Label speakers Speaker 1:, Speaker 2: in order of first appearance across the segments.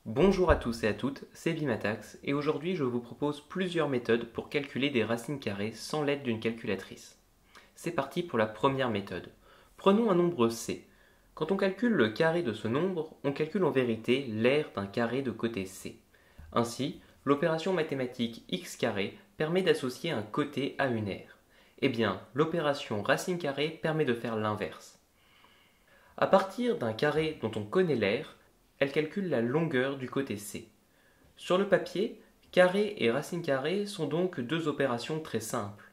Speaker 1: Bonjour à tous et à toutes, c'est Bimatax et aujourd'hui je vous propose plusieurs méthodes pour calculer des racines carrées sans l'aide d'une calculatrice. C'est parti pour la première méthode. Prenons un nombre C. Quand on calcule le carré de ce nombre, on calcule en vérité l'aire d'un carré de côté C. Ainsi, l'opération mathématique x carré permet d'associer un côté à une aire. Eh bien, l'opération racine carrée permet de faire l'inverse. À partir d'un carré dont on connaît l'aire, elle calcule la longueur du côté C. Sur le papier, carré et racine carrée sont donc deux opérations très simples.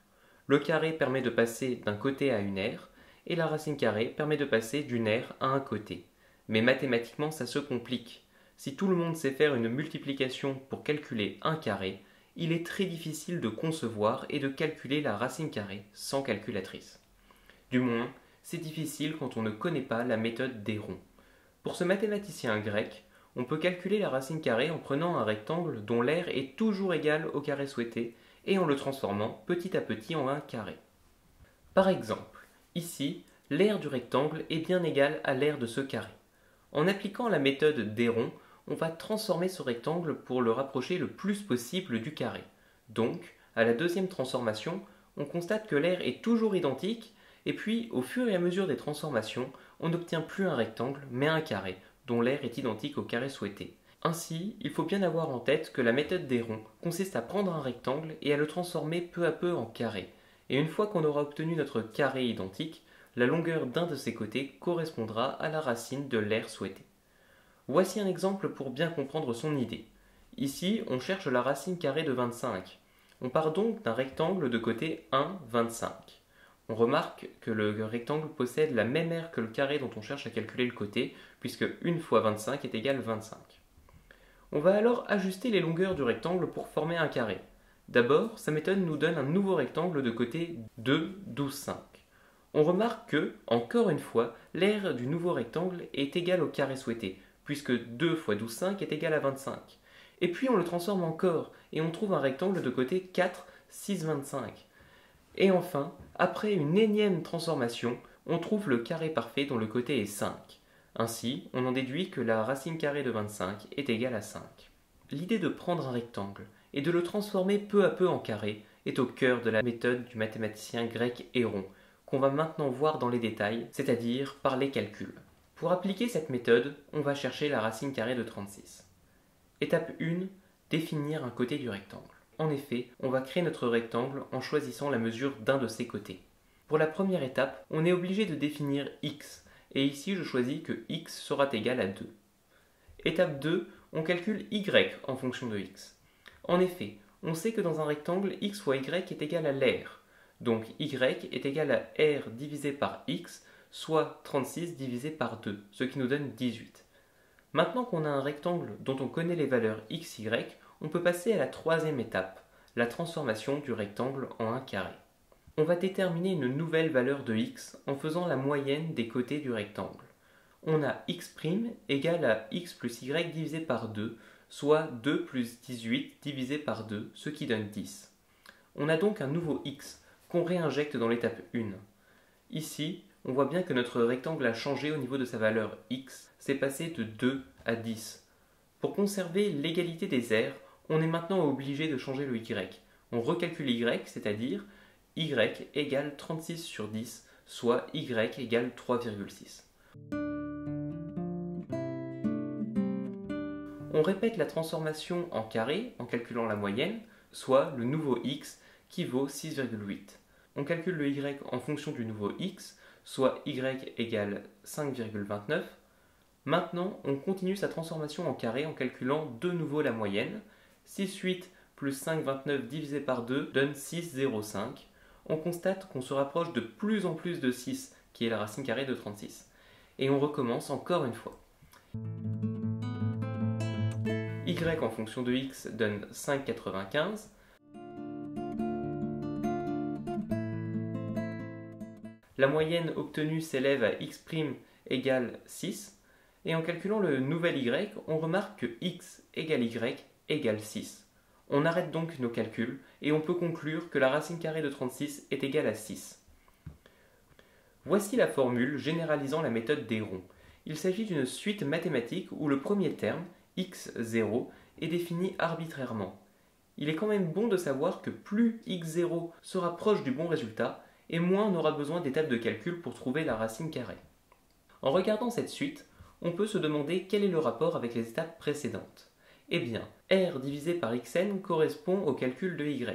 Speaker 1: Le carré permet de passer d'un côté à une aire, et la racine carrée permet de passer d'une aire à un côté. Mais mathématiquement, ça se complique. Si tout le monde sait faire une multiplication pour calculer un carré, il est très difficile de concevoir et de calculer la racine carrée sans calculatrice. Du moins, c'est difficile quand on ne connaît pas la méthode des ronds. Pour ce mathématicien grec, on peut calculer la racine carrée en prenant un rectangle dont l'aire est toujours égale au carré souhaité et en le transformant petit à petit en un carré. Par exemple, ici, l'aire du rectangle est bien égale à l'aire de ce carré. En appliquant la méthode des ronds, on va transformer ce rectangle pour le rapprocher le plus possible du carré. Donc, à la deuxième transformation, on constate que l'aire est toujours identique et puis, au fur et à mesure des transformations, on n'obtient plus un rectangle, mais un carré, dont l'aire est identique au carré souhaité. Ainsi, il faut bien avoir en tête que la méthode des ronds consiste à prendre un rectangle et à le transformer peu à peu en carré. Et une fois qu'on aura obtenu notre carré identique, la longueur d'un de ses côtés correspondra à la racine de l'aire souhaitée. Voici un exemple pour bien comprendre son idée. Ici, on cherche la racine carrée de 25. On part donc d'un rectangle de côté 1, 25. On remarque que le rectangle possède la même aire que le carré dont on cherche à calculer le côté, puisque 1 fois 25 est égal à 25. On va alors ajuster les longueurs du rectangle pour former un carré. D'abord, sa méthode nous donne un nouveau rectangle de côté 2, 12, 5. On remarque que, encore une fois, l'aire du nouveau rectangle est égale au carré souhaité, puisque 2 fois 12, 5 est égal à 25. Et puis on le transforme encore, et on trouve un rectangle de côté 4, 6, 25. Et enfin, après une énième transformation, on trouve le carré parfait dont le côté est 5. Ainsi, on en déduit que la racine carrée de 25 est égale à 5. L'idée de prendre un rectangle et de le transformer peu à peu en carré est au cœur de la méthode du mathématicien grec Héron, qu'on va maintenant voir dans les détails, c'est-à-dire par les calculs. Pour appliquer cette méthode, on va chercher la racine carrée de 36. Étape 1, définir un côté du rectangle. En effet, on va créer notre rectangle en choisissant la mesure d'un de ses côtés. Pour la première étape, on est obligé de définir x, et ici je choisis que x sera égal à 2. Étape 2, on calcule y en fonction de x. En effet, on sait que dans un rectangle, x fois y est égal à l'aire. Donc y est égal à r divisé par x, soit 36 divisé par 2, ce qui nous donne 18. Maintenant qu'on a un rectangle dont on connaît les valeurs x, y, on peut passer à la troisième étape, la transformation du rectangle en un carré. On va déterminer une nouvelle valeur de x en faisant la moyenne des côtés du rectangle. On a x' égale à x plus y divisé par 2, soit 2 plus 18 divisé par 2, ce qui donne 10. On a donc un nouveau x qu'on réinjecte dans l'étape 1. Ici, on voit bien que notre rectangle a changé au niveau de sa valeur x, c'est passé de 2 à 10. Pour conserver l'égalité des aires, on est maintenant obligé de changer le y. On recalcule y, c'est-à-dire y égale 36 sur 10, soit y égale 3,6. On répète la transformation en carré en calculant la moyenne, soit le nouveau x qui vaut 6,8. On calcule le y en fonction du nouveau x, soit y égale 5,29. Maintenant, on continue sa transformation en carré en calculant de nouveau la moyenne. 6,8 plus 5,29 divisé par 2 donne 6,05. On constate qu'on se rapproche de plus en plus de 6, qui est la racine carrée de 36. Et on recommence encore une fois. Y en fonction de x donne 5,95. La moyenne obtenue s'élève à x' égale 6. Et en calculant le nouvel y, on remarque que x égale y égale 6. On arrête donc nos calculs et on peut conclure que la racine carrée de 36 est égale à 6. Voici la formule généralisant la méthode des ronds. Il s'agit d'une suite mathématique où le premier terme, x0 est défini arbitrairement. Il est quand même bon de savoir que plus x0 sera proche du bon résultat, et moins on aura besoin d'étapes de calcul pour trouver la racine carrée. En regardant cette suite, on peut se demander quel est le rapport avec les étapes précédentes. Eh bien, r divisé par xn correspond au calcul de y.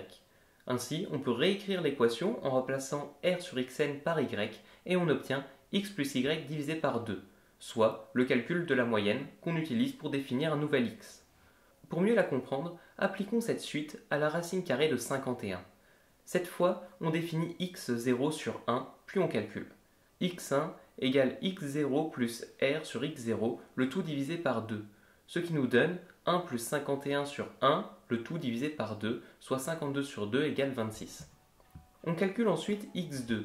Speaker 1: Ainsi, on peut réécrire l'équation en remplaçant r sur xn par y et on obtient x plus y divisé par 2, soit le calcul de la moyenne qu'on utilise pour définir un nouvel x. Pour mieux la comprendre, appliquons cette suite à la racine carrée de 51. Cette fois, on définit x0 sur 1, puis on calcule. x1 égale x0 plus r sur x0, le tout divisé par 2, ce qui nous donne 1 plus 51 sur 1, le tout divisé par 2, soit 52 sur 2 égale 26. On calcule ensuite x2,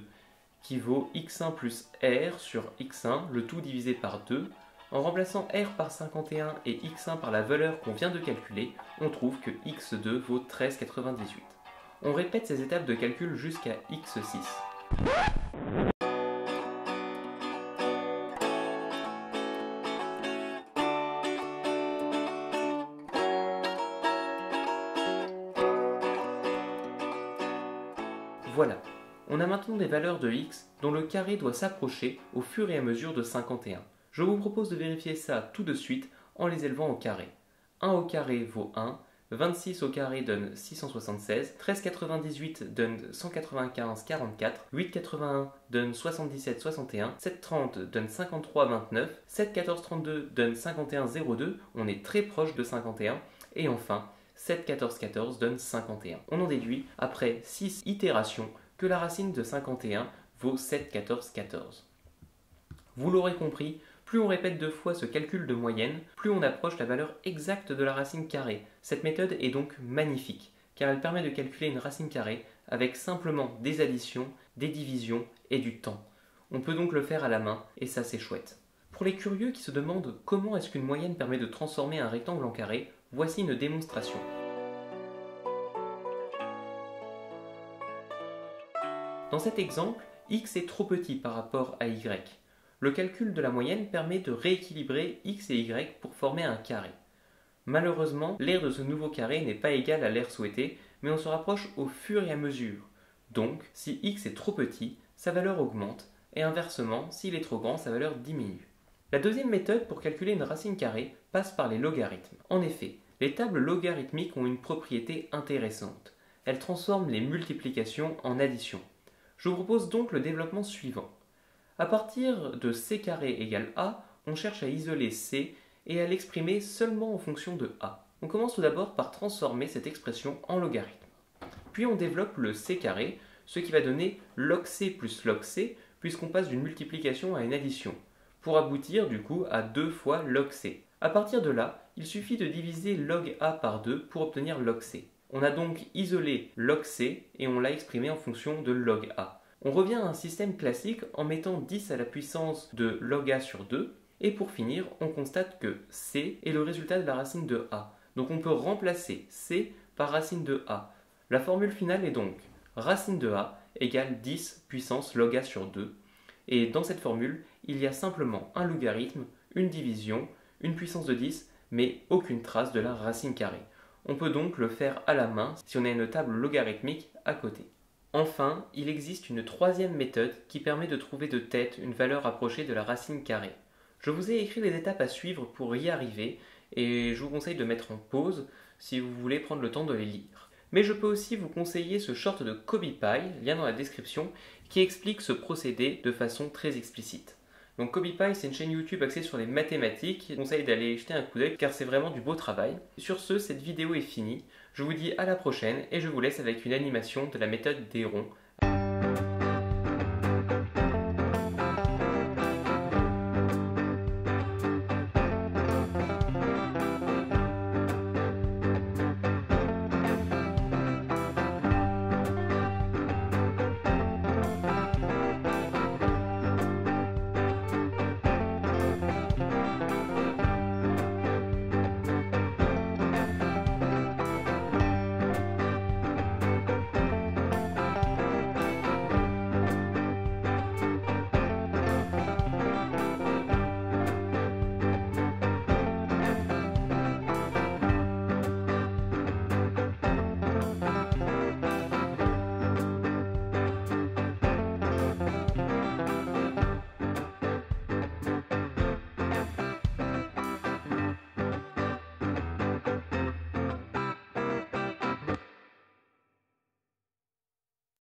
Speaker 1: qui vaut x1 plus r sur x1, le tout divisé par 2. En remplaçant r par 51 et x1 par la valeur qu'on vient de calculer, on trouve que x2 vaut 13,98. On répète ces étapes de calcul jusqu'à x6. Voilà, on a maintenant des valeurs de x dont le carré doit s'approcher au fur et à mesure de 51. Je vous propose de vérifier ça tout de suite en les élevant au carré. 1 au carré vaut 1, 26 au carré donne 676, 13,98 donne 195,44, 8,81 donne 77,61, 7,30 donne 53,29, 7,14,32 donne 51,02, on est très proche de 51, et enfin 7,14,14 donne 51. On en déduit, après 6 itérations, que la racine de 51 vaut 7,14,14. Vous l'aurez compris, plus on répète 2 fois ce calcul de moyenne, plus on approche la valeur exacte de la racine carrée. Cette méthode est donc magnifique, car elle permet de calculer une racine carrée avec simplement des additions, des divisions et du temps. On peut donc le faire à la main, et ça c'est chouette. Pour les curieux qui se demandent comment est-ce qu'une moyenne permet de transformer un rectangle en carré, voici une démonstration. Dans cet exemple, x est trop petit par rapport à y. Le calcul de la moyenne permet de rééquilibrer x et y pour former un carré. Malheureusement, l'aire de ce nouveau carré n'est pas égale à l'aire souhaitée, mais on se rapproche au fur et à mesure. Donc, si x est trop petit, sa valeur augmente, et inversement, s'il est trop grand, sa valeur diminue. La deuxième méthode pour calculer une racine carrée passe par les logarithmes. En effet, les tables logarithmiques ont une propriété intéressante. Elles transforment les multiplications en additions. Je vous propose donc le développement suivant. À partir de c carré égale a, on cherche à isoler c et à l'exprimer seulement en fonction de a. On commence tout d'abord par transformer cette expression en logarithme. Puis on développe le c carré, ce qui va donner log c plus log c, puisqu'on passe d'une multiplication à une addition, pour aboutir du coup à 2 fois log c. À partir de là, il suffit de diviser log a par 2 pour obtenir log c. On a donc isolé log c et on l'a exprimé en fonction de log a. On revient à un système classique en mettant 10 à la puissance de log a sur 2, et pour finir, on constate que c est le résultat de la racine de a. Donc on peut remplacer c par racine de a. La formule finale est donc racine de a égale 10 puissance log a sur 2. Et dans cette formule, il y a simplement un logarithme, une division, une puissance de 10, mais aucune trace de la racine carrée. On peut donc le faire à la main si on a une table logarithmique à côté. Enfin, il existe une troisième méthode qui permet de trouver de tête une valeur approchée de la racine carrée. Je vous ai écrit les étapes à suivre pour y arriver et je vous conseille de mettre en pause si vous voulez prendre le temps de les lire. Mais je peux aussi vous conseiller ce short de KobePie, lien dans la description, qui explique ce procédé de façon très explicite. Donc KobePie, c'est une chaîne YouTube axée sur les mathématiques. Je vous conseille d'aller jeter un coup d'œil car c'est vraiment du beau travail. Sur ce, cette vidéo est finie. Je vous dis à la prochaine et je vous laisse avec une animation de la méthode des ronds